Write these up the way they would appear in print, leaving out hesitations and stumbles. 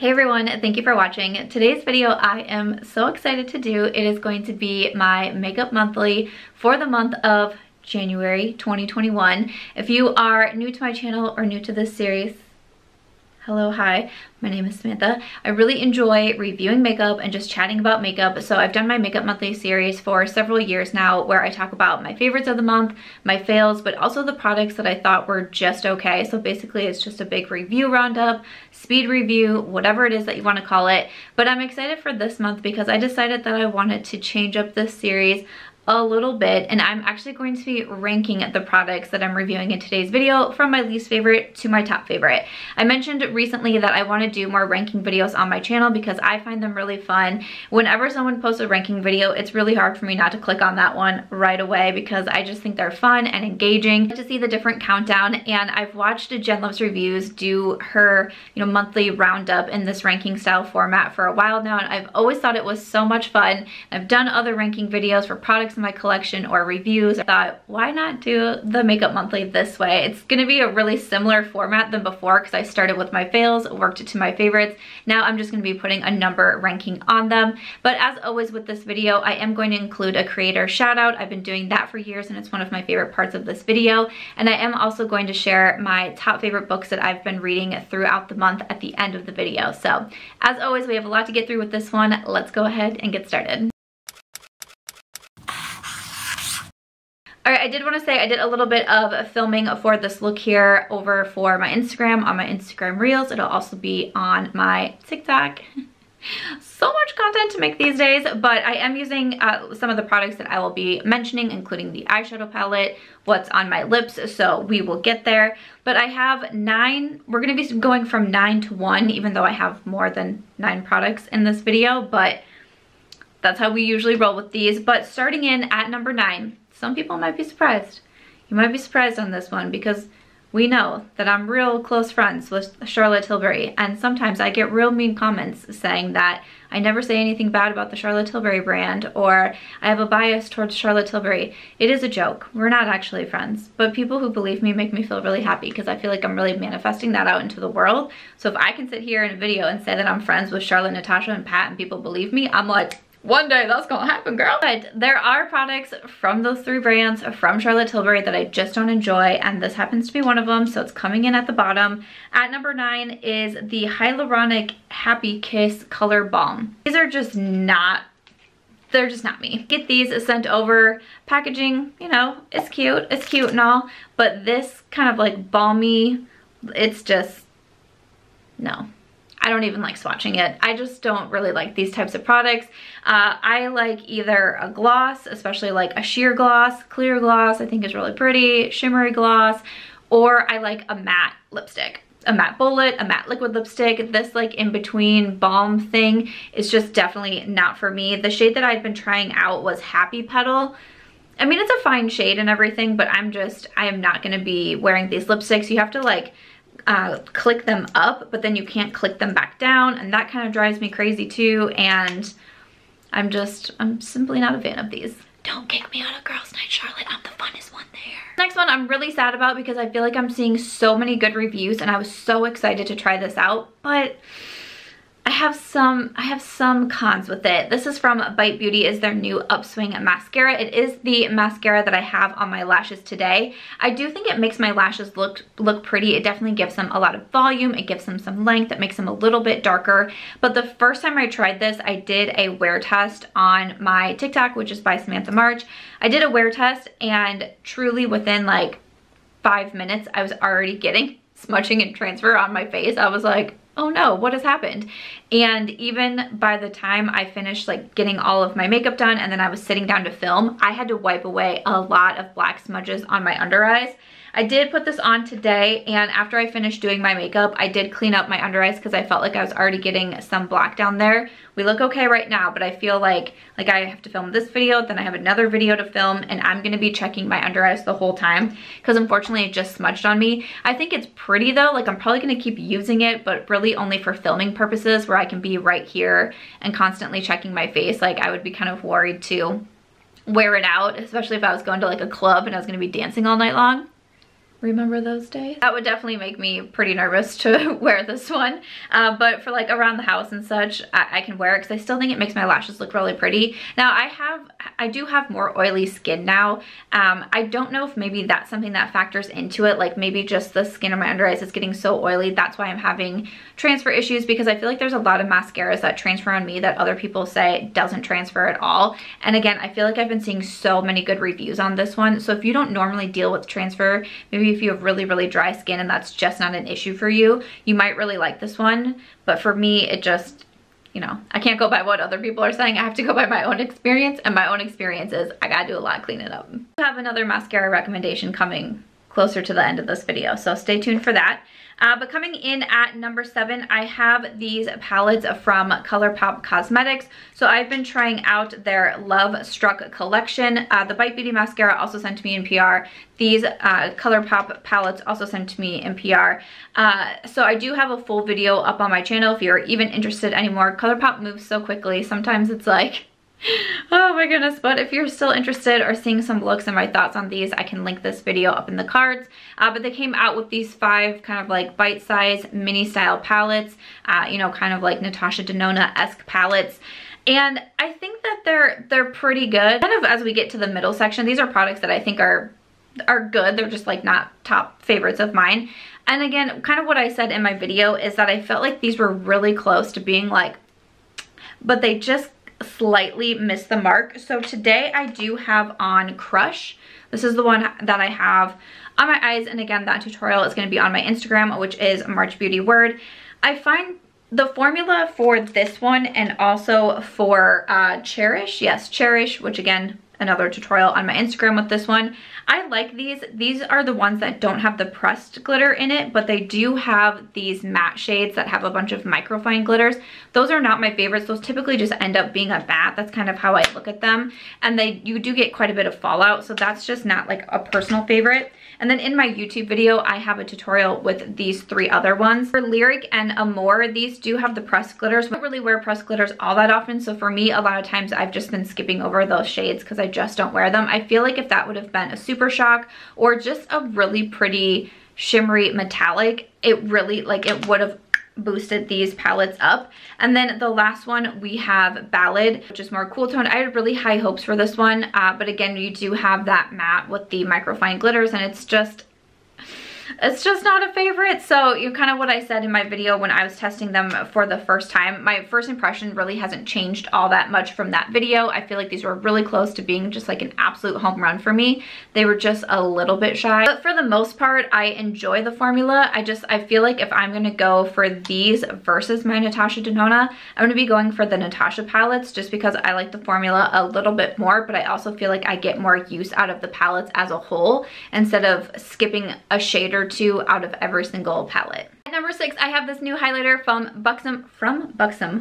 Hey everyone, thank you for watching. Today's video I am so excited to do. It is going to be my makeup monthly for the month of January 2021. If you are new to my channel or new to this series, hello, hi, my name is Samantha. I really enjoy reviewing makeup and just chatting about makeup. So I've done my makeup monthly series for several years now where I talk about my favorites of the month, my fails, but also the products that I thought were just okay. So basically it's just a big review roundup, speed review, whatever it is that you want to call it. But I'm excited for this month because I decided that I wanted to change up this series a little bit, and I'm actually going to be ranking the products that I'm reviewing in today's video from my least favorite to my top favorite. I mentioned recently that I want to do more ranking videos on my channel because I find them really fun. Whenever someone posts a ranking video, it's really hard for me not to click on that one right away because I just think they're fun and engaging to see the different countdown. And I've watched Jen Loves Reviews do her, monthly roundup in this ranking style format for a while now, and I've always thought it was so much fun. I've done other ranking videos for products in my collection or reviews. I thought, why not do the makeup monthly this way? It's gonna be a really similar format than before because I started with my fails, worked it to my favorites. Now I'm just gonna be putting a number ranking on them. But as always with this video, I am going to include a creator shout out. I've been doing that for years and it's one of my favorite parts of this video. And I am also going to share my top favorite books that I've been reading throughout the month at the end of the video. So as always, we have a lot to get through with this one. Let's go ahead and get started. Alright, I did want to say I did a little bit of filming for this look here over for my Instagram, on my Instagram Reels. It'll also be on my TikTok. So much content to make these days, but I am using some of the products that I will be mentioning, including the eyeshadow palette, what's on my lips, so we will get there. But I have 9, we're going to be going from 9 to 1, even though I have more than 9 products in this video, but that's how we usually roll with these. But starting in at number 9, some people might be surprised. You might be surprised on this one because we know that I'm real close friends with Charlotte Tilbury, and sometimes I get real mean comments saying that I never say anything bad about the Charlotte Tilbury brand or I have a bias towards Charlotte Tilbury. It is a joke. We're not actually friends, but people who believe me make me feel really happy because I feel like I'm really manifesting that out into the world. So if I can sit here in a video and say that I'm friends with Charlotte, Natasha, and Pat and people believe me, I'm like, one day that's gonna happen, girl. But there are products from those 3 brands from Charlotte Tilbury that I just don't enjoy, and this happens to be one of them, so it's coming in at the bottom. At number 9 is the Hyaluronic Happikiss Color Balm. These are just not, they're just not me. Get these sent over. Packaging, it's cute and all, but this kind of like balmy, it's just, no. I don't even like swatching it. I just don't really like these types of products. I like either a gloss, especially like a sheer gloss, clear gloss, I think is really pretty, shimmery gloss, or I like a matte lipstick. A matte bullet, a matte liquid lipstick. This like in between balm thing is just definitely not for me. The shade that I'd been trying out was Happy Petal. I mean, it's a fine shade and everything, but I am not gonna be wearing these lipsticks. You have to like click them up, but then you can't click them back down, and that kind of drives me crazy too, and I'm simply not a fan of these. Don't kick me out of girls' night, Charlotte. I'm the funnest one there. Next one I'm really sad about because I feel like I'm seeing so many good reviews and I was so excited to try this out, but I have some cons with it. This is from Bite Beauty, is their new Upswing mascara. It is the mascara that I have on my lashes today. I do think it makes my lashes look pretty. It definitely gives them a lot of volume. It gives them some length. It makes them a little bit darker. But the first time I tried this, I did a wear test on my TikTok, which is by Samantha March. I did a wear test, and truly within like 5 minutes, I was already getting smudging and transfer on my face. I was like, oh no, what has happened? And even by the time I finished like getting all of my makeup done and then I was sitting down to film, I had to wipe away a lot of black smudges on my under eyes. I did put this on today, and after I finished doing my makeup, I did clean up my under eyes because I felt like I was already getting some black down there. We look okay right now, but I feel like I have to film this video, then I have another video to film, and I'm going to be checking my under eyes the whole time because unfortunately it just smudged on me. I think it's pretty though. Like, I'm probably going to keep using it, but really only for filming purposes where I can be right here and constantly checking my face. Like, I would be kind of worried to wear it out, especially if I was going to like a club and I was going to be dancing all night long. Remember those days? That would definitely make me pretty nervous to wear this one. But for like around the house and such, I can wear it because I still think it makes my lashes look really pretty. Now I do have more oily skin now. I don't know if maybe that's something that factors into it. Like maybe just the skin on my under eyes is getting so oily. That's why I'm having transfer issues, because I feel like there's a lot of mascaras that transfer on me that other people say doesn't transfer at all. And again, I feel like I've been seeing so many good reviews on this one. So if you don't normally deal with transfer, maybe if you have really, really dry skin and that's just not an issue for you, you might really like this one. But for me, it just, you know, I can't go by what other people are saying. I have to go by my own experience, and my own experience is I gotta do a lot of cleaning up. I have another mascara recommendation coming closer to the end of this video, so stay tuned for that. But coming in at number 7, I have these palettes from Colourpop Cosmetics. So I've been trying out their Love Struck collection. The Bite Beauty mascara also sent to me in PR. These Colourpop palettes also sent to me in PR. So I do have a full video up on my channel if you're even interested anymore. Colourpop moves so quickly. Sometimes it's like, oh my goodness. But if you're still interested or seeing some looks and my thoughts on these, I can link this video up in the cards. But they came out with these 5 kind of like bite-size mini style palettes, you know, kind of like Natasha Denona-esque palettes. And I think that they're pretty good. Kind of as we get to the middle section, these are products that I think are good. They're just like not top favorites of mine. And again, kind of what I said in my video is that I felt like these were really close to being like, but they just slightly missed the mark. So today I do have on Crush. This is the one that I have on my eyes, and again, that tutorial is going to be on my Instagram, which is March Beauty Word. I find the formula for this one and also for Cherish, yes, Cherish, which again, another tutorial on my Instagram with this one. I like these. These are the ones that don't have the pressed glitter in it, but they do have these matte shades that have a bunch of microfine glitters. Those are not my favorites. Those typically just end up being a matte. That's kind of how I look at them. And you do get quite a bit of fallout, so that's just not like a personal favorite. And then in my YouTube video, I have a tutorial with these 3 other ones. For Lyric and Amore, these do have the pressed glitters. I don't really wear pressed glitters all that often, so for me, a lot of times I've just been skipping over those shades because I just don't wear them. I feel like if that would have been a Super Shock or just a really pretty shimmery metallic, it really, like, it would have boosted these palettes up. And then the last one, we have Ballad, which is more cool tone. I had really high hopes for this one, but again, you do have that matte with the microfine glitters, and it's just not a favorite. So you kind of what I said in my video when I was testing them for the first time. My first impression really hasn't changed all that much from that video. I feel like these were really close to being just like an absolute home run for me. They were just a little bit shy. But for the most part, I enjoy the formula. I feel like if I'm going to go for these versus my Natasha Denona, I'm going to be going for the Natasha palettes just because I like the formula a little bit more, but I also feel like I get more use out of the palettes as a whole instead of skipping a shade or 2 out of every single palette. At number 6, I have this new highlighter from Buxom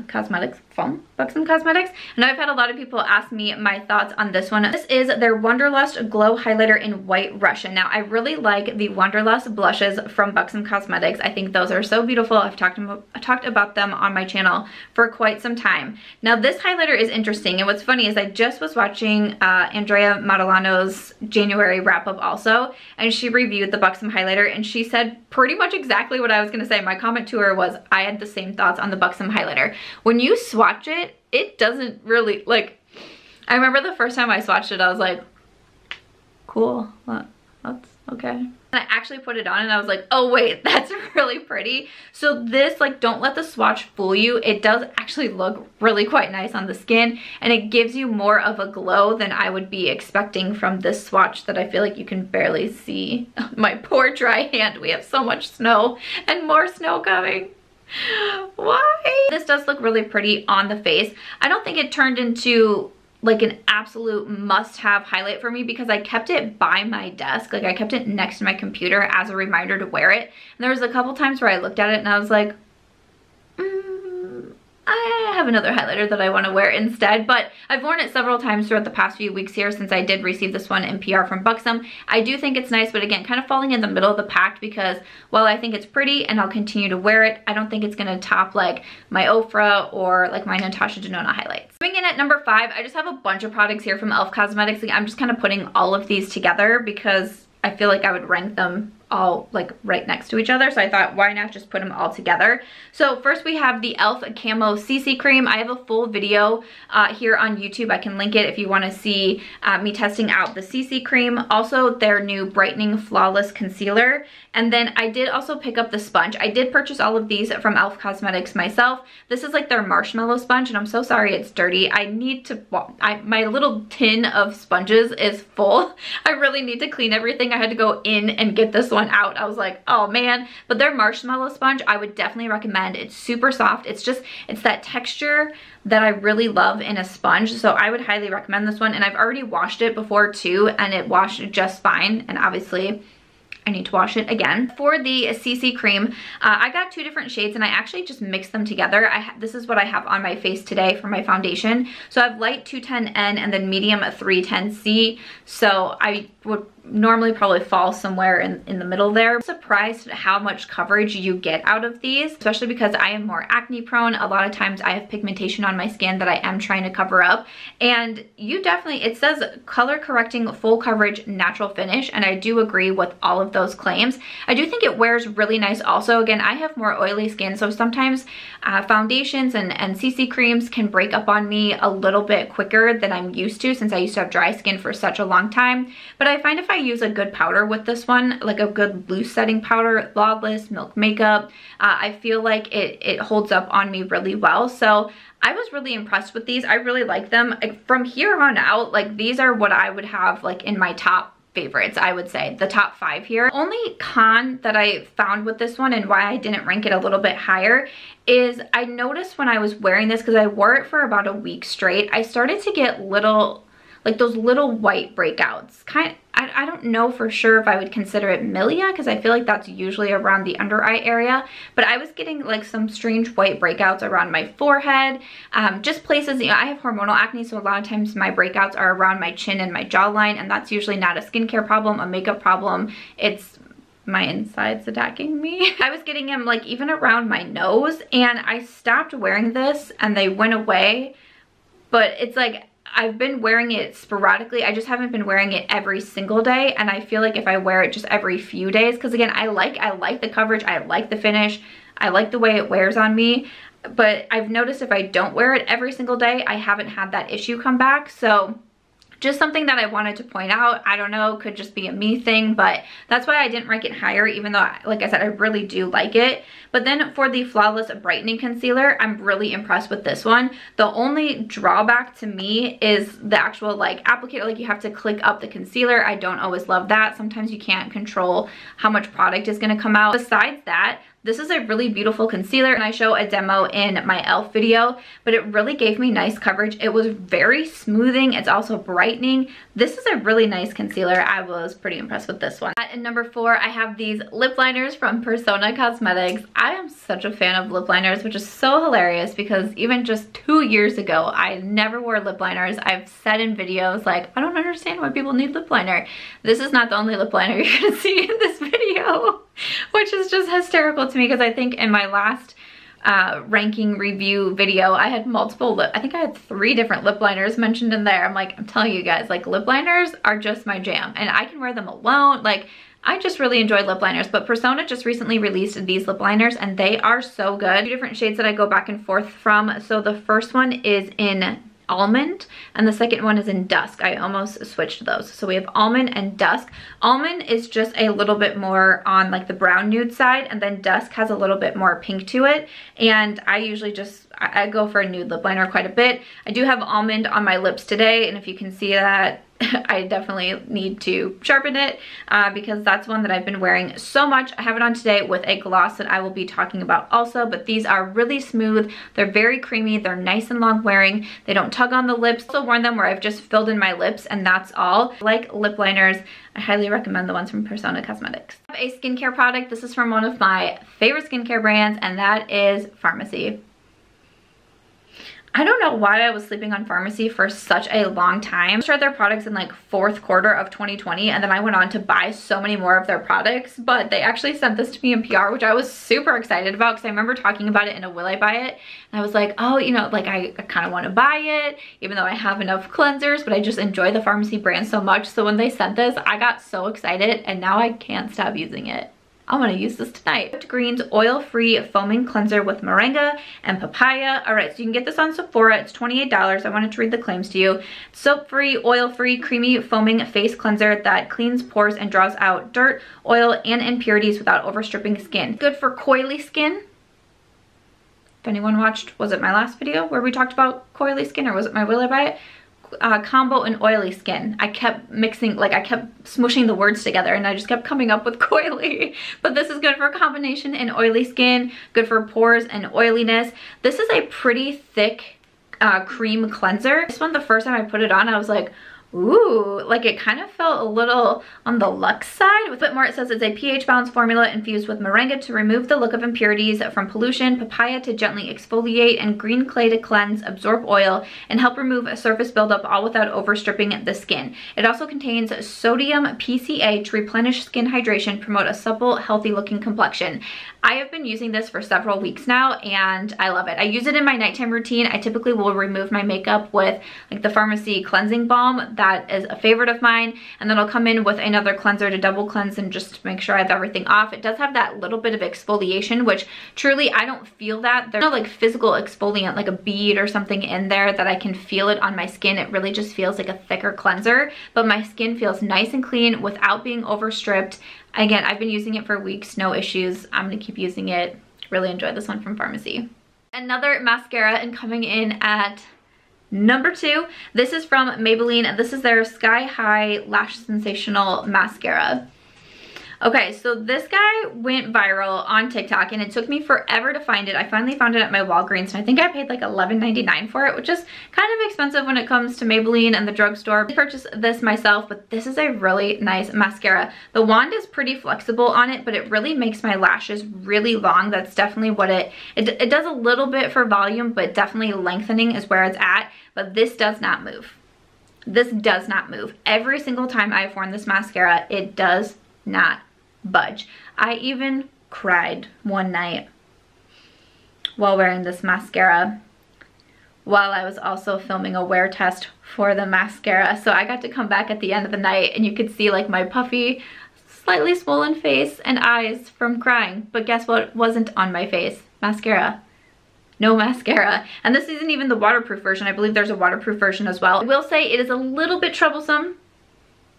Cosmetics. And I've had a lot of people ask me my thoughts on this one. This is their Wonderlust Glow Highlighter in White Russian. Now, I really like the Wonderlust blushes from Buxom Cosmetics. I think those are so beautiful. I've talked about them on my channel for quite some time. Now, this highlighter is interesting, and what's funny is I just was watching Andrea Renee January wrap-up also, and she reviewed the Buxom highlighter, and she said pretty much exactly what I was going to say. My comment to her was I had the same thoughts on the Buxom highlighter. When you swatch it, it doesn't really, like, I remember the first time I swatched it, I was like, cool, that's okay. And I actually put it on and I was like, oh wait, that's really pretty. So this, like, don't let the swatch fool you. It does actually look really quite nice on the skin, and it gives you more of a glow than I would be expecting from this swatch that I feel like you can barely see. My poor dry hand, we have so much snow and more snow coming. Why? This does look really pretty on the face. I don't think it turned into like an absolute must-have highlight for me because I kept it by my desk. Like, I kept it next to my computer as a reminder to wear it. And there was a couple times where I looked at it and I was like, I have another highlighter that I want to wear instead, but I've worn it several times throughout the past few weeks here since I did receive this one in PR from Buxom. I do think it's nice, but again, kind of falling in the middle of the pack because while I think it's pretty and I'll continue to wear it, I don't think it's going to top like my Ofra or like my Natasha Denona highlights. Coming in at number 5, I just have a bunch of products here from e.l.f. Cosmetics. I'm just kind of putting all of these together because I feel like I would rank them all like right next to each other. So I thought, why not just put them all together? So first we have the e.l.f. Camo CC Cream. I have a full video here on YouTube. I can link it if you want to see me testing out the CC Cream. Also their new Brightening Flawless Concealer. And then I did also pick up the sponge. I did purchase all of these from e.l.f. Cosmetics myself. This is like their Marshmallow Sponge, and I'm so sorry it's dirty. I need to, my little tin of sponges is full. I really need to clean everything. I had to go in and get this one out. I was like, oh man. But their Marshmallow Sponge, I would definitely recommend. It's super soft. It's that texture that I really love in a sponge. So I would highly recommend this one. And I've already washed it before too, and it washed just fine. And obviously I need to wash it again. For the CC Cream, I got 2 different shades and I actually just mixed them together. This is what I have on my face today for my foundation. So I have light 210N and then medium 310C. So I would normally probably fall somewhere in the middle there. I'm surprised at how much coverage you get out of these, especially because I am more acne prone. A lot of times I have pigmentation on my skin that I am trying to cover up, and you definitely, it says color correcting full coverage natural finish, and I do agree with all of those claims. I do think it wears really nice also. Again, I have more oily skin, so sometimes foundations and CC creams can break up on me a little bit quicker than I'm used to, since I used to have dry skin for such a long time. But I find if I use a good powder with this one, like a good loose setting powder, Lawless, Milk Makeup, I feel like it holds up on me really well. So I was really impressed with these. I really like them. From here on out, like these are what I would have like in my top favorites, I would say, the top 5 here. Only con that I found with this one and why I didn't rank it a little bit higher is I noticed when I was wearing this, because I wore it for about a week straight, I started to get little, like those little white breakouts. I don't know for sure if I would consider it milia, because I feel like that's usually around the under eye area, but I was getting like some strange white breakouts around my forehead, just places, you know, I have hormonal acne, so a lot of times my breakouts are around my chin and my jawline, and that's usually not a skincare problem, a makeup problem. It's my insides attacking me. I was getting them like even around my nose, and I stopped wearing this and they went away, but it's like I've been wearing it sporadically. I just haven't been wearing it every single day, and I feel like if I wear it just every few days, because again, I like the coverage, I like the finish, I like the way it wears on me, but I've noticed if I don't wear it every single day, I haven't had that issue come back. So just something that I wanted to point out. I don't know, could just be a me thing, but that's why I didn't rank it higher, even though, like I said, I really do like it. But then for the Flawless Brightening Concealer, I'm really impressed with this one. The only drawback to me is the actual like applicator, like you have to click up the concealer. I don't always love that. Sometimes you can't control how much product is gonna come out. Besides that, this is a really beautiful concealer, and I show a demo in my e.l.f. video, but it really gave me nice coverage. It was very smoothing. It's also brightening. This is a really nice concealer. I was pretty impressed with this one. At number 4, I have these lip liners from Persona Cosmetics. I am such a fan of lip liners, which is so hilarious because even just 2 years ago, I never wore lip liners. I've said in videos like, I don't understand why people need lip liner. This is not the only lip liner you're gonna see in this video, which is just hysterical to me, because I think in my last ranking review video, I had I think I had 3 different lip liners mentioned in there. I'm like, I'm telling you guys, like lip liners are just my jam, and I can wear them alone. Like, I just really enjoy lip liners, but Persona just recently released these lip liners and they are so good. 2 different shades that I go back and forth from. So the first one is in Almond and the second one is in Dusk. I almost switched those. So we have Almond and Dusk. Almond is just a little bit more on like the brown nude side, and then Dusk has a little bit more pink to it. And I usually I go for a nude lip liner quite a bit. I do have Almond on my lips today, and if you can see that, I definitely need to sharpen it because that's one that I've been wearing so much. I have it on today with a gloss that I will be talking about also, but these are really smooth. They're very creamy. They're nice and long wearing. They don't tug on the lips. I've also worn them where I've just filled in my lips and that's all. Like lip liners, I highly recommend the ones from Persona Cosmetics. I have a skincare product. This is from one of my favorite skincare brands, and that is Farmacy. I don't know why I was sleeping on Farmacy for such a long time. I started their products in like fourth quarter of 2020, and then I went on to buy so many more of their products, but they actually sent this to me in PR, which I was super excited about because I remember talking about it in a Will I Buy It, and I was like, oh, you know, like I kind of want to buy it, even though I have enough cleansers, but I just enjoy the Farmacy brand so much. So when they sent this, I got so excited, and now I can't stop using it. I'm gonna use this tonight. Whipped Greens Oil-Free Foaming Cleanser with Moringa and Papaya. All right, so you can get this on Sephora. It's $28. I wanted to read the claims to you. Soap-free, oil-free, creamy foaming face cleanser that cleans pores and draws out dirt, oil, and impurities without overstripping skin. Good for coily skin. If anyone watched, was it my last video where we talked about coily skin, or was it my Will I Buy It? Combo and oily skin. I kept mixing, like I kept smushing the words together and I just kept coming up with coily. But this is good for combination and oily skin, good for pores and oiliness. This is a pretty thick cream cleanser. This one, the first time I put it on, I was like, ooh, like it kind of felt a little on the luxe side. With a bit more, it says it's a pH balanced formula infused with moringa to remove the look of impurities from pollution, papaya to gently exfoliate, and green clay to cleanse, absorb oil, and help remove a surface buildup, all without overstripping the skin. It also contains sodium PCA to replenish skin hydration, promote a supple, healthy looking complexion. I have been using this for several weeks now and I love it. I use it in my nighttime routine. I typically will remove my makeup with like the Farmacy cleansing balm. That is a favorite of mine. And then I'll come in with another cleanser to double cleanse and just make sure I have everything off. It does have that little bit of exfoliation, which truly I don't feel that. There's no like physical exfoliant, like a bead or something in there that I can feel it on my skin. It really just feels like a thicker cleanser, but my skin feels nice and clean without being overstripped. Again, I've been using it for weeks, no issues. I'm gonna keep using it. Really enjoyed this one from Farmacy. Another mascara, and coming in at number 2, this is from Maybelline. This is their Sky High Lash Sensational Mascara. Okay, so this guy went viral on TikTok and it took me forever to find it. I finally found it at my Walgreens and I think I paid like $11.99 for it, which is kind of expensive when it comes to Maybelline and the drugstore. I purchased this myself, but this is a really nice mascara. The wand is pretty flexible on it, but it really makes my lashes really long. That's definitely what it does a little bit for volume, but definitely lengthening is where it's at. But this does not move. This does not move. Every single time I've worn this mascara, it does not budge. I even cried one night while wearing this mascara while I was also filming a wear test for the mascara. So I got to come back at the end of the night and you could see like my puffy, slightly swollen face and eyes from crying. But guess what wasn't on my face? Mascara. No mascara. And this isn't even the waterproof version. I believe there's a waterproof version as well. I will say it is a little bit troublesome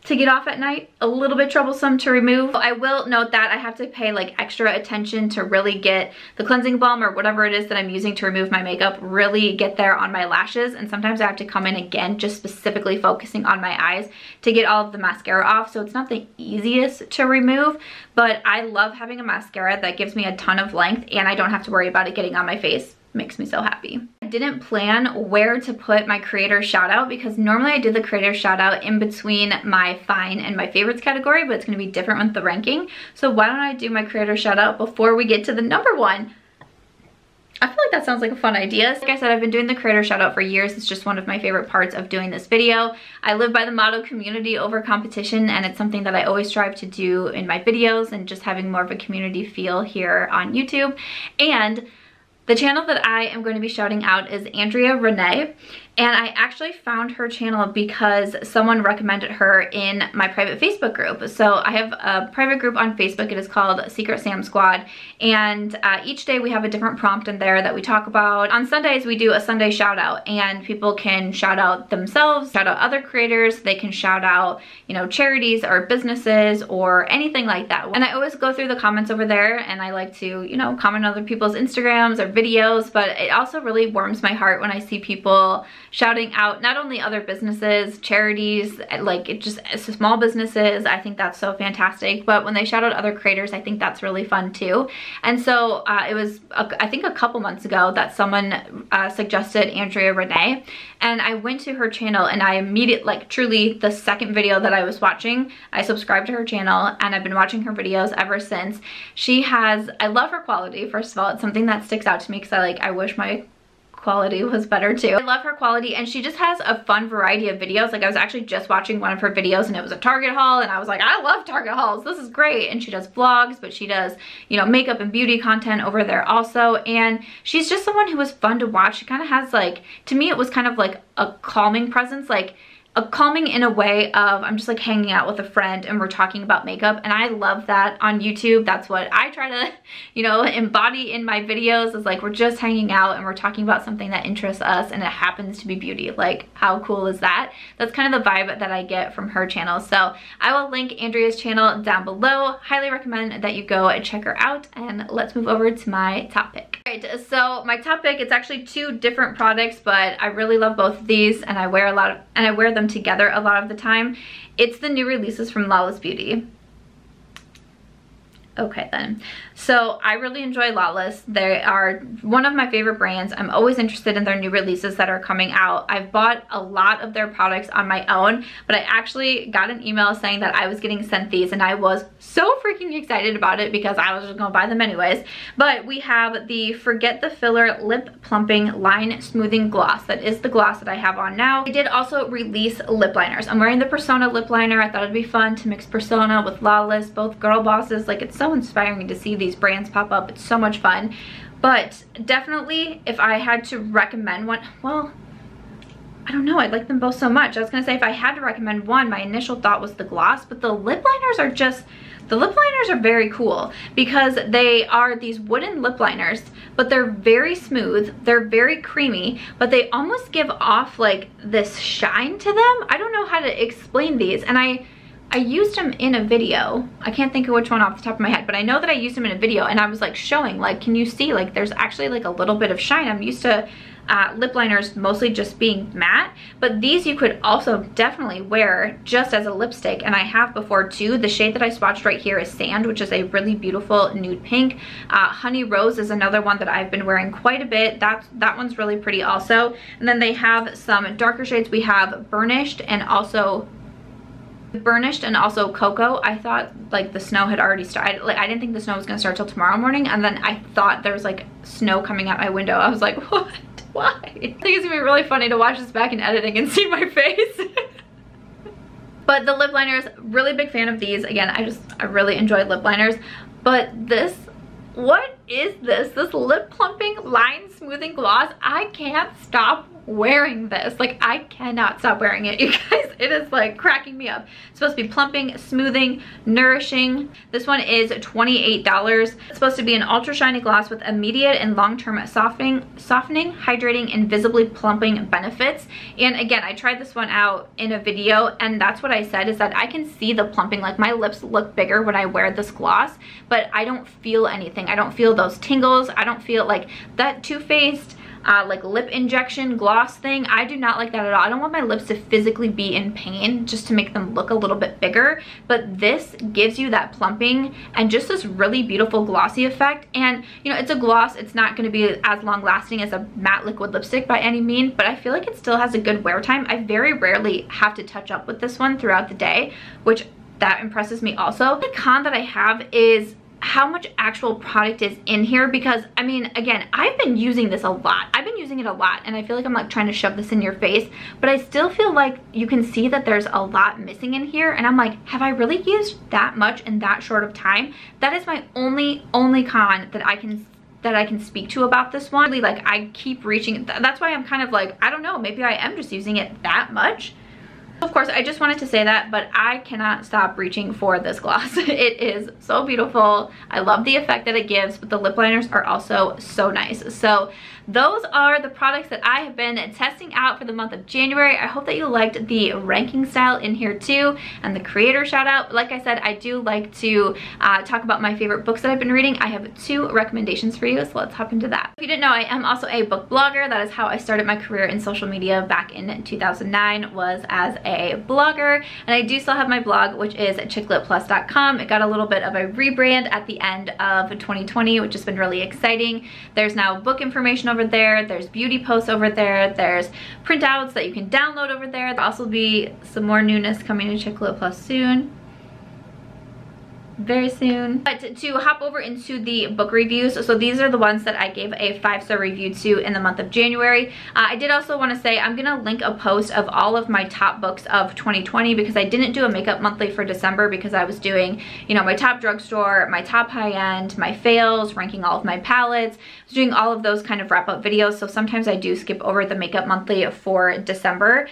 to get off at night, a little bit troublesome to remove. I will note that I have to pay like extra attention to really get the cleansing balm or whatever it is that I'm using to remove my makeup, really get there on my lashes. And sometimes I have to come in again, just specifically focusing on my eyes to get all of the mascara off. So it's not the easiest to remove, but I love having a mascara that gives me a ton of length and I don't have to worry about it getting on my face. Makes me so happy. I didn't plan where to put my creator shout out because normally I do the creator shout out in between my fine and my favorites category, but it's going to be different with the ranking. So why don't I do my creator shout out before we get to the number 1? I feel like that sounds like a fun idea. Like I said, I've been doing the creator shout out for years. It's just one of my favorite parts of doing this video. I live by the motto community over competition, and it's something that I always strive to do in my videos and just having more of a community feel here on YouTube. And the channel that I am going to be shouting out is Andrea Renee, and I actually found her channel because someone recommended her in my private Facebook group. So I have a private group on Facebook. It is called Secret Sam Squad, and each day we have a different prompt in there that we talk about. On Sundays we do a Sunday shout out, and people can shout out themselves, shout out other creators, they can shout out, you know, charities or businesses or anything like that. And I always go through the comments over there and I like to, you know, comment on other people's Instagrams or videos, but it also really warms my heart when I see people shouting out not only other businesses, charities, like it just small businesses. I think that's so fantastic, but when they shout out other creators, I think that's really fun too. And so it was I think a couple months ago that someone suggested Andrea Renee, and I went to her channel and I immediately, like truly the second video that I was watching, I subscribed to her channel and I've been watching her videos ever since. She has, I love her quality. First of all, it's something that sticks out to me because I wish my quality was better too. I love her quality, and she just has a fun variety of videos. Like I was actually just watching one of her videos and it was a Target haul, and I was like, I love Target hauls, this is great. And she does vlogs, but she does, you know, makeup and beauty content over there also. And she's just someone who was fun to watch. She kind of has like, to me it was kind of like a calming presence, like a calming in a way of I'm just like hanging out with a friend and we're talking about makeup, and I love that on YouTube. That's what I try to, you know, embody in my videos, is like we're just hanging out and we're talking about something that interests us, and it happens to be beauty. Like how cool is that? That's kind of the vibe that I get from her channel. So I will link Andrea's channel down below. Highly recommend that you go and check her out, and let's move over to my top pick. Alright, so my top pick, it's actually two different products, but I really love both of these, and I wear them together a lot of the time. It's the new releases from Lawless Beauty. Okay then, so I really enjoy Lawless. They are one of my favorite brands. I'm always interested in their new releases that are coming out. I've bought a lot of their products on my own, but I actually got an email saying that I was getting sent these, and I was so freaking excited about it because I was just gonna buy them anyways. But we have the Forget the Filler Lip Plumping Line Smoothing Gloss. That is the gloss that I have on now. They did also release lip liners. I'm wearing the Persona lip liner. I thought it'd be fun to mix Persona with Lawless, both girl bosses. Like, it's so inspiring to see these brands pop up. It's so much fun. But definitely, if I had to recommend one, well, I don't know, I like them both so much. I was gonna say if I had to recommend one, my initial thought was the gloss, but the lip liners are just, the lip liners are very cool because they are these wooden lip liners, but they're very smooth, they're very creamy, but they almost give off like this shine to them. I don't know how to explain these, and I used them in a video. I can't think of which one off the top of my head, but I know that I used them in a video, and I was like showing, like, can you see, like, there's actually like a little bit of shine. I'm used to lip liners mostly just being matte, but these you could also definitely wear just as a lipstick, and I have before too. The shade that I swatched right here is Sand, which is a really beautiful nude pink. Honey Rose is another one that I've been wearing quite a bit. That one's really pretty also. And then they have some darker shades. We have Burnished and also Cocoa. I thought like the snow had already started. Like, I didn't think the snow was gonna start till tomorrow morning, and then I thought there was like snow coming out my window. I was like, what? Why? I think it's gonna be really funny to watch this back in editing and see my face. But the lip liners, really big fan of these. Again, I really enjoy lip liners. But this, what is this? This lip plumping line smoothing gloss. I can't stop wearing this. Like, I cannot stop wearing it, you guys. It is like cracking me up. It's supposed to be plumping, smoothing, nourishing. This one is $28. It's supposed to be an ultra shiny gloss with immediate and long-term softening, hydrating, and visibly plumping benefits. And again, I tried this one out in a video, and that's what I said, is that I can see the plumping. Like, my lips look bigger when I wear this gloss, but I don't feel anything. I don't feel those tingles. I don't feel like that Too Faced like lip injection gloss thing. I do not like that at all. I don't want my lips to physically be in pain just to make them look a little bit bigger, but this gives you that plumping and just this really beautiful glossy effect. And you know, it's a gloss, it's not going to be as long lasting as a matte liquid lipstick by any means, but I feel like it still has a good wear time. I very rarely have to touch up with this one throughout the day, which that impresses me also. The con that I have is how much actual product is in here, because I mean, again, I've been using this a lot. I've been using it a lot, and I feel like I'm like trying to shove this in your face, but I still feel like you can see that there's a lot missing in here, and I'm like, have I really used that much in that short of time? That is my only con that I can speak to about this one. Really, like, I keep reaching, that's why I'm kind of like, I don't know, maybe I am just using it that much. Of course, I just wanted to say that, but I cannot stop reaching for this gloss. It is so beautiful. I love the effect that it gives, but the lip liners are also so nice. So those are the products that I have been testing out for the month of January. I hope that you liked the ranking style in here too, and the creator shout out. Like I said, I do like to talk about my favorite books that I've been reading. I have 2 recommendations for you, so let's hop into that. If you didn't know, I am also a book blogger. That is how I started my career in social media back in 2009, was as a blogger. And I do still have my blog, which is chicletplus.com. It got a little bit of a rebrand at the end of 2020, which has been really exciting. There's now book information over there, there's beauty posts over there, there's printouts that you can download over there. There'll also be some more newness coming to Chick Lit Plus soon. very soon. But to hop over into the book reviews, so these are the ones that I gave a 5-star review to in the month of January. I did also want to say I'm gonna link a post of all of my top books of 2020 because I didn't do a makeup monthly for December because I was doing, you know, my top drugstore, my top high-end, my fails, ranking all of my palettes. I was doing all of those kind of wrap-up videos, so sometimes I do skip over the makeup monthly for December.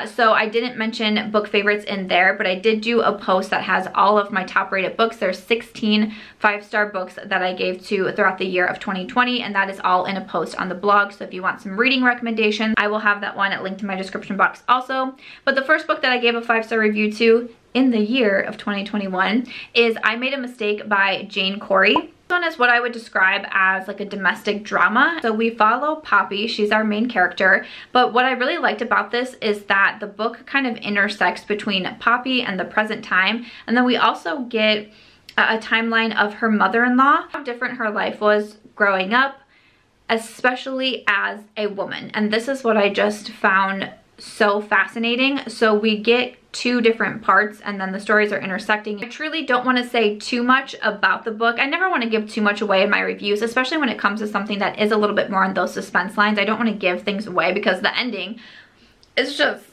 So I didn't mention book favorites in there, but I did do a post that has all of my top rated books. There's 16 5-star books that I gave to throughout the year of 2020, and that is all in a post on the blog. So if you want some reading recommendations, I will have that one linked in my description box also. But the first book that I gave a 5-star review to in the year of 2021 is I Made a Mistake by Jane Corry. This one is what I would describe as like a domestic drama. So we follow Poppy, she's our main character, but what I really liked about this is that the book kind of intersects between Poppy and the present time, and then we also get a timeline of her mother-in-law, how different her life was growing up, especially as a woman. And this is what I just found so fascinating. So we get 2 different parts and then the stories are intersecting. I truly don't want to say too much about the book. I never want to give too much away in my reviews, especially when it comes to something that is a little bit more on those suspense lines. I don't want to give things away because the ending is just,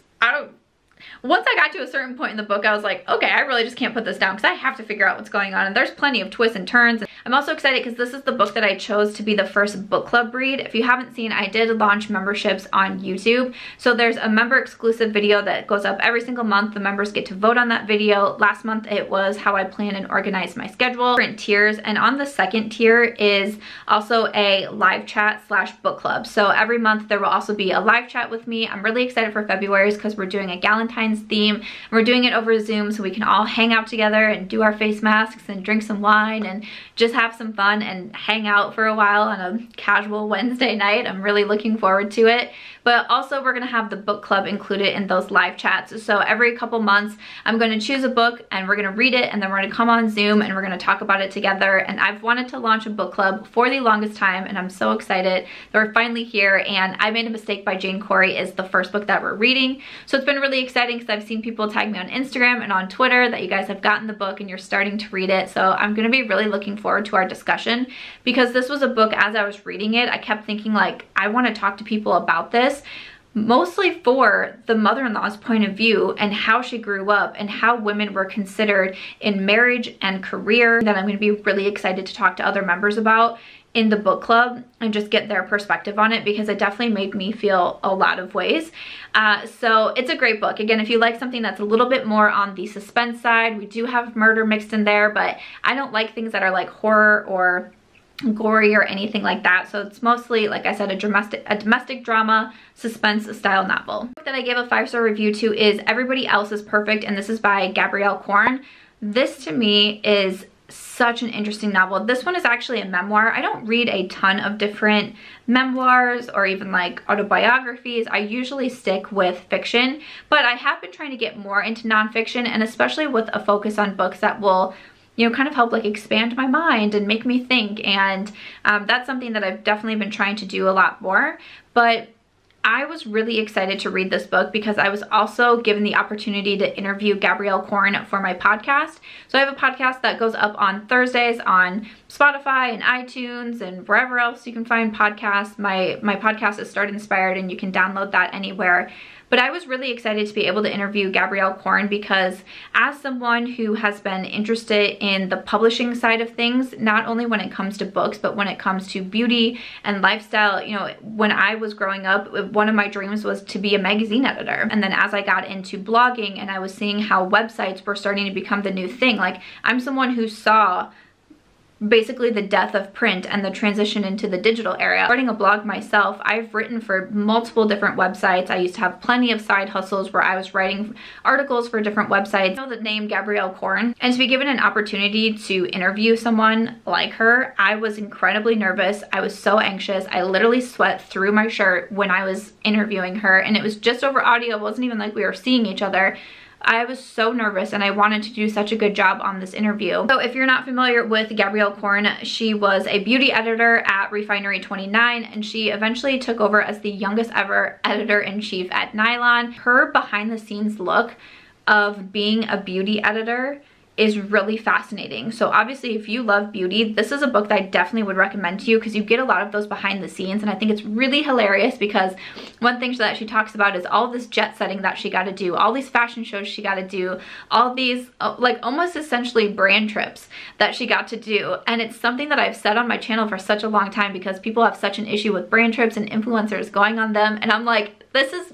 once I got to a certain point in the book, I was like, okay, I really just can't put this down because I have to figure out what's going on. And there's plenty of twists and turns. I'm also excited because this is the book that I chose to be the first book club read. If you haven't seen, I did launch memberships on YouTube. So there's a member exclusive video that goes up every single month. The members get to vote on that video. Last month it was how I plan and organize my schedule. Different tiers. And on the second tier is also a live chat / book club. So every month there will also be a live chat with me. I'm really excited for February's because we're doing a Galentine's theme. And we're doing it over Zoom so we can all hang out together and do our face masks and drink some wine and just have some fun and hang out for a while on a casual Wednesday night. I'm really looking forward to it. But also we're going to have the book club included in those live chats. So every couple months I'm going to choose a book and we're going to read it, and then we're going to come on Zoom and we're going to talk about it together. And I've wanted to launch a book club for the longest time, and I'm so excited that we're finally here. And I Made a Mistake by Jane Corry is the first book that we're reading. So it's been really exciting because I've seen people tag me on Instagram and on Twitter that you guys have gotten the book and you're starting to read it. So I'm going to be really looking forward to our discussion because this was a book, as I was reading it, I kept thinking like, I want to talk to people about this, mostly for the mother-in-law's point of view and how she grew up and how women were considered in marriage and career, that I'm going to be really excited to talk to other members about in the book club and just get their perspective on it, because it definitely made me feel a lot of ways. So it's a great book. Again, if you like something that's a little bit more on the suspense side, we do have murder mixed in there, but I don't like things that are like horror or gory or anything like that. So it's mostly, like I said, a domestic drama suspense style novel. The book that I gave a 5-star review to is Everybody Else is Perfect, and this is by Gabrielle Korn. This to me is such an interesting novel. This one is actually a memoir. I don't read a ton of different memoirs or even like autobiographies. I usually stick with fiction, but I have been trying to get more into nonfiction, and especially with a focus on books that will, you know, kind of help like expand my mind and make me think. And that's something that I've definitely been trying to do a lot more. But I was really excited to read this book because I was also given the opportunity to interview Gabrielle Korn for my podcast. So I have a podcast that goes up on Thursdays on Spotify and iTunes and wherever else you can find podcasts. My podcast is Start Inspired, and you can download that anywhere. But I was really excited to be able to interview Gabrielle Korn because as someone who has been interested in the publishing side of things, not only when it comes to books, but when it comes to beauty and lifestyle, you know, when I was growing up, one of my dreams was to be a magazine editor. And then as I got into blogging and I was seeing how websites were starting to become the new thing, like I'm someone who saw basically the death of print and the transition into the digital era. Starting a blog myself, I've written for multiple different websites. I used to have plenty of side hustles where I was writing articles for different websites. I know the name Gabrielle Korn, and to be given an opportunity to interview someone like her, I was incredibly nervous. I was so anxious. I literally sweat through my shirt when I was interviewing her, and it was just over audio. It wasn't even like we were seeing each other. I was so nervous and I wanted to do such a good job on this interview. So if you're not familiar with Gabrielle Korn, she was a beauty editor at Refinery 29, and she eventually took over as the youngest ever editor-in-chief at Nylon. Her behind the scenes look of being a beauty editor is really fascinating. So obviously if you love beauty, this is a book that I definitely would recommend to you because you get a lot of those behind the scenes, and I think it's really hilarious because one thing that she talks about is all this jet setting that she got to do, all these fashion shows she got to do, all these like almost essentially brand trips that she got to do. And it's something that I've said on my channel for such a long time because people have such an issue with brand trips and influencers going on them, and I'm like, this is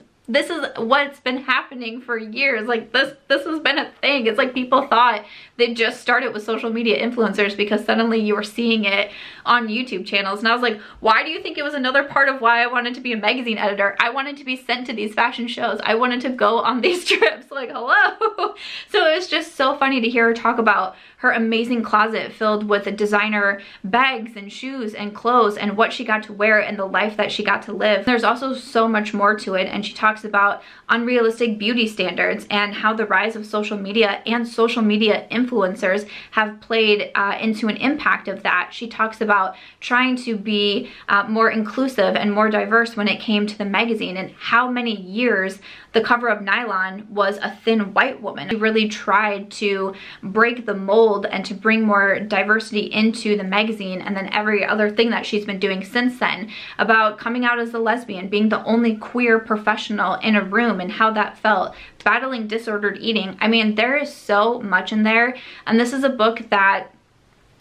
what's been happening for years. Like this has been a thing. It's like people thought they just started with social media influencers because suddenly you were seeing it on YouTube channels. And I was like, why do you think it was another part of why I wanted to be a magazine editor? I wanted to be sent to these fashion shows. I wanted to go on these trips. Like, hello. So it was just so funny to hear her talk about her amazing closet filled with designer bags and shoes and clothes and what she got to wear and the life that she got to live. There's also so much more to it, and she talks about unrealistic beauty standards and how the rise of social media and social media influencers have played into an impact of that. She talks about trying to be more inclusive and more diverse when it came to the magazine, and how many years the cover of Nylon was a thin white woman. She really tried to break the mold and to bring more diversity into the magazine, and then every other thing that she's been doing since then, about coming out as a lesbian, being the only queer professional in a room and how that felt, battling disordered eating. I mean, there is so much in there, and this is a book that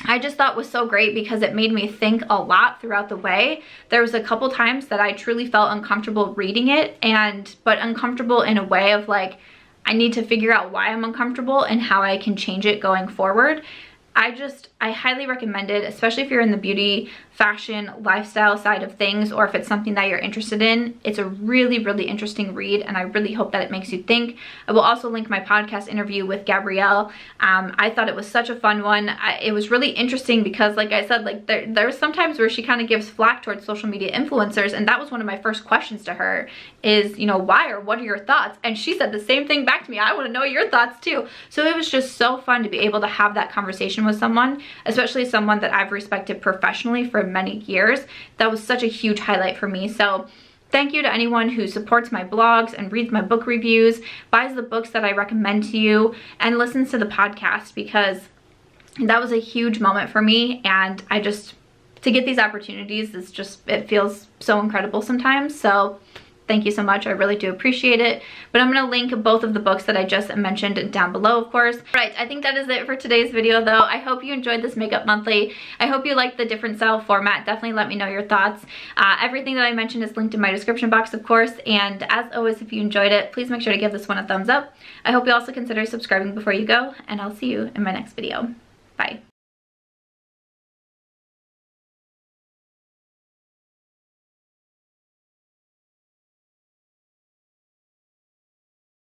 I just thought was so great because it made me think a lot throughout the way. There was a couple times that I truly felt uncomfortable reading it, but uncomfortable in a way of like, I need to figure out why I'm uncomfortable and how I can change it going forward. I highly recommend it, especially if you're in the beauty, fashion, lifestyle side of things, or if it's something that you're interested in. It's a really, really interesting read, and I really hope that it makes you think. I will also link my podcast interview with Gabrielle. I thought it was such a fun one. It was really interesting because, like I said, like there was sometimes where she kind of gives flack towards social media influencers, and that was one of my first questions to her is, you know, why, or what are your thoughts? And she said the same thing back to me. I want to know your thoughts too. So it was just so fun to be able to have that conversation with someone, especially someone that I've respected professionally for many years. That was such a huge highlight for me. So thank you to anyone who supports my blogs and reads my book reviews, buys the books that I recommend to you, and listens to the podcast, because that was a huge moment for me. And to get these opportunities is just, it feels so incredible sometimes. So thank you so much. I really do appreciate it. But I'm going to link both of the books that I just mentioned down below, of course. Right, I think that is it for today's video, though. I hope you enjoyed this Makeup Monthly. I hope you liked the different style format. Definitely let me know your thoughts. Everything that I mentioned is linked in my description box, of course. And as always, if you enjoyed it, please make sure to give this one a thumbs up. I hope you also consider subscribing before you go, and I'll see you in my next video. Bye.